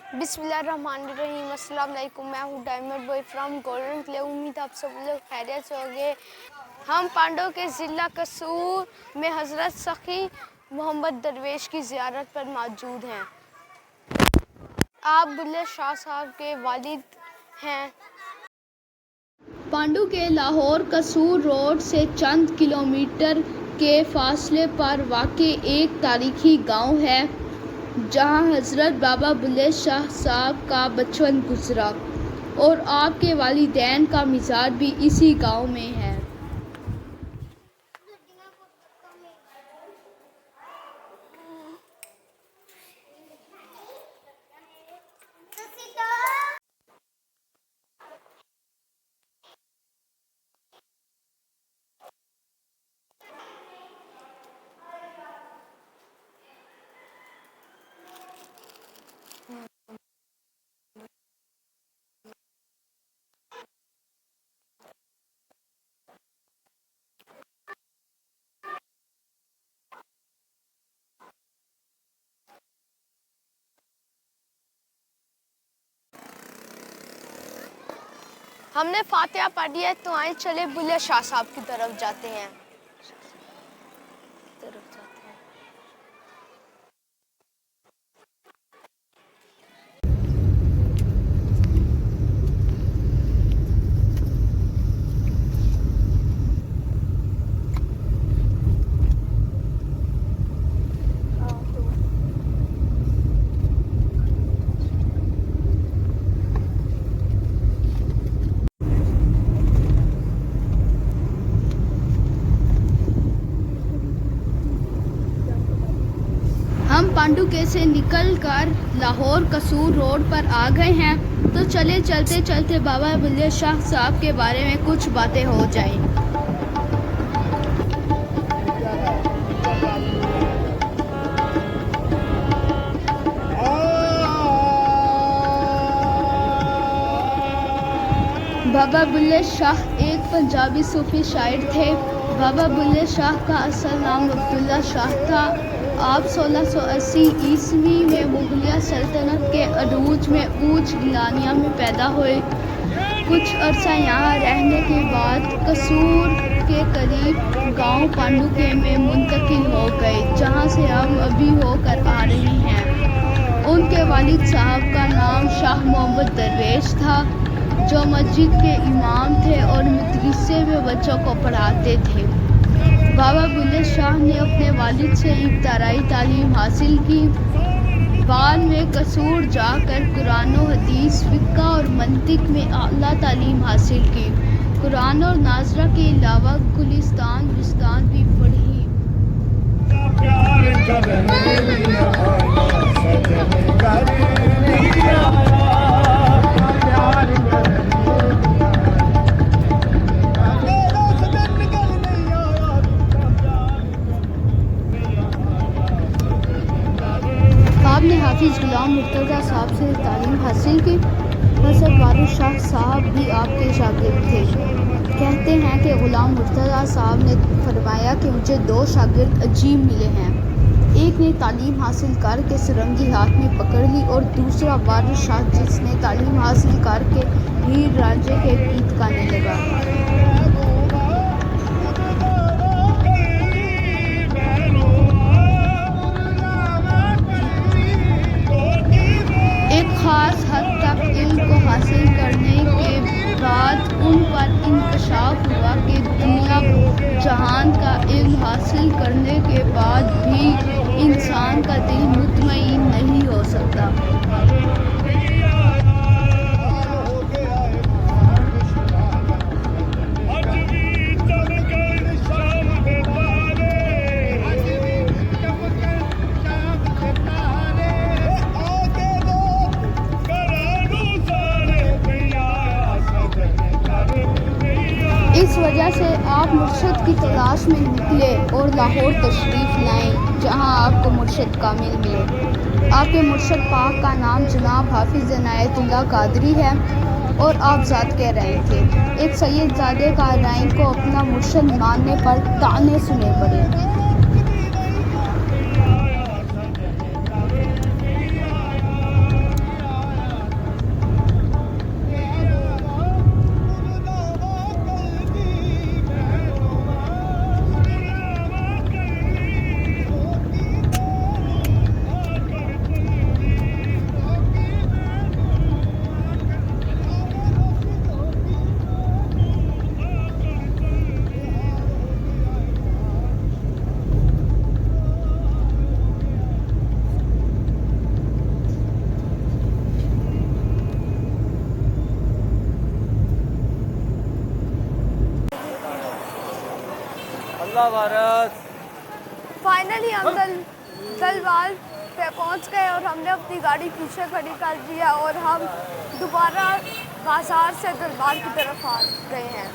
बिस्मिल्लाहिर्रहमानिर्रहीम। अस्सलाम वालेकुम। मैं हूँ diamond boy from golden clay. उम्मीद आप सब लोग खैरियत से होंगे। हम पांडव के ज़िला कसूर में हज़रत सखी मोहम्मद दरवेश की ज़ियारत पर मौजूद हैं। आप बुल्ले शाह साहब के वालिद हैं। पांडु के लाहौर कसूर रोड से चंद किलोमीटर के फासले पर वाक़े एक तारीखी गांव है जहां हज़रत बाबा बुल्ले शाह साहब का बचपन गुजरा और आपके वालिदैन का मिज़ाज भी इसी गांव में है। हमने फातिहा पढ़ी है, तो आए चले बुल्ले शाह साहब की तरफ जाते हैं। हम पांडुके से निकलकर लाहौर कसूर रोड पर आ गए हैं, तो चले चलते चलते बाबा बुल्ले शाह साहब के बारे में कुछ बातें हो जाएं। बाबा बुल्ले शाह एक पंजाबी सूफी शायर थे। बाबा बुल्ले शाह का असल नाम अब्दुल्ला शाह था। आप 1680 ईस्वी में मुगलिया सल्तनत के अरूज में ऊंच गिलानिया में पैदा हुए। कुछ अरसा यहाँ रहने के बाद कसूर के करीब गांव पांडुके में मुंतकिल हो गए, जहाँ से हम अभी होकर आ रहे हैं। उनके वालिद साहब का नाम शाह मोहम्मद दरवेश था, जो मस्जिद के इमाम थे और मदरसे में बच्चों को पढ़ाते थे। बाबा बुल्ले शाह ने अपने वालिद से इब्तदाई तालीम हासिल की। बाद में कसूर जाकर कुरान और हदीस, फ़िक़्ह और मंतिक में आला तालीम हासिल की। कुरान और नाज़रा के अलावा गुलिस्तान विस्तान भी पढ़ी। आपने हाफिज़ गुलाम मुर्तज़ा साहब से तालीम हासिल की। हज़रत वारिस शाह साहब भी आपके शागिर्द थे। कहते हैं कि गुलाम मुर्तज़ा साहब ने फरमाया कि मुझे 2 शागिर्द अजीब मिले हैं। एक ने तालीम हासिल करके सरंगी हाथ में पकड़ ली और दूसरा वारिस शाह, जिसने तालीम हासिल करके हीर रांझे के गीत गाने लगा। ख़ास हद तक इल्म को हासिल करने के बाद उन पर इंकशाफ हुआ कि दुनिया जहान का इल्म हासिल करने के बाद भी इंसान का दिल मुतमईन नहीं हो सकता। इस वजह से आप मुर्शद की तलाश में निकले और लाहौर तशरीफ़ लाएं, जहां आपको मुर्शद कामिल मिले। आपके मुर्शद पाक का नाम जनाब हाफिज़ इनायतुल्लाह कादरी है और आप ज़ात कह रहे थे। एक सैयदजादे का राइन को अपना मुर्शद मानने पर ताने सुने पड़े। जिंदाबाद भारत। फाइनली हम दलवाल पे पहुंच गए और हमने अपनी गाड़ी पीछे खड़ी कर दी है और हम दोबारा बाजार से दरबार की तरफ आ गए हैं।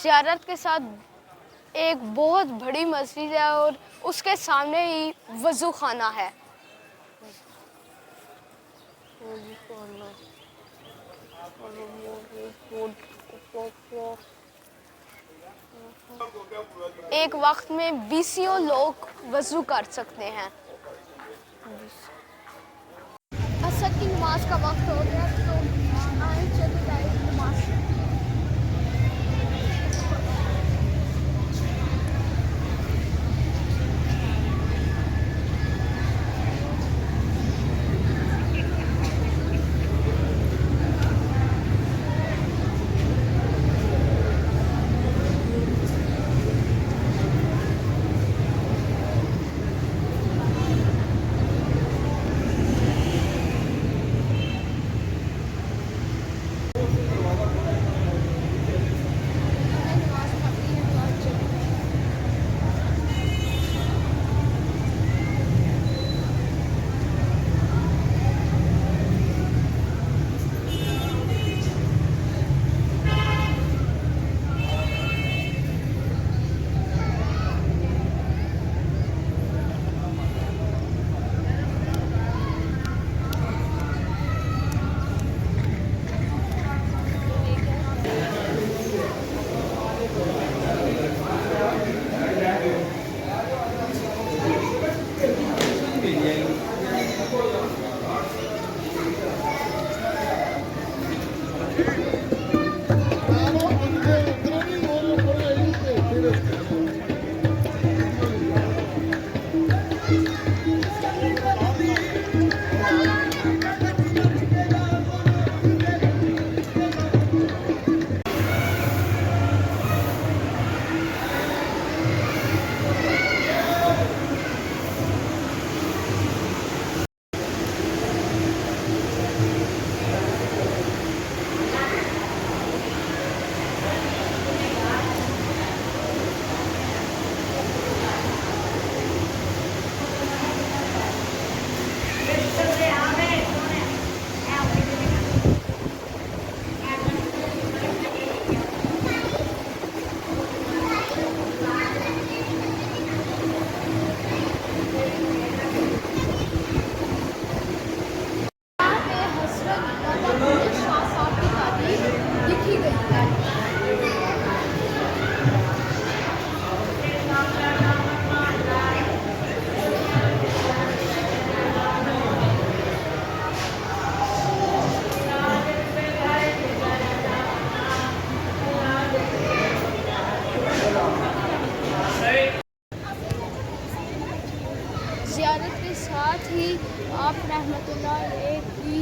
ज़ियारत के साथ एक बहुत बड़ी मस्जिद है और उसके सामने ही वज़ू खाना है। एक वक्त में 20 लोग वज़ू कर सकते हैं। असर की नमाज का वक्त हो गया तो आए चले जाए नमाज। ज़ियारत के साथ ही आप रहमतुल्लाह अलैह की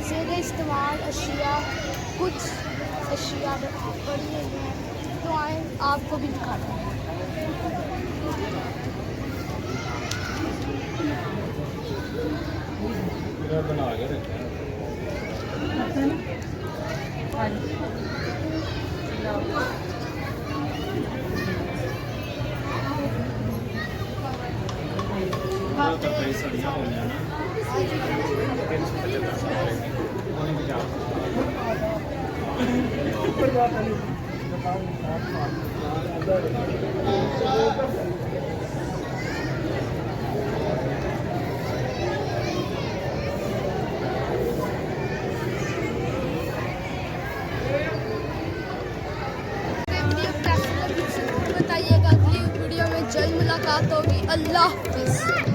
ज़ेर इस्तेमाल अशिया कुछ अशिया पड़ी हुई हैं तो आए आपको भी दिखाते हैं। बना के रखा तो पैसा दिया हो जाना 350। बताइएगा अगली वीडियो में जल्द मुलाकात होगी। अल्लाह हाफ़िज़।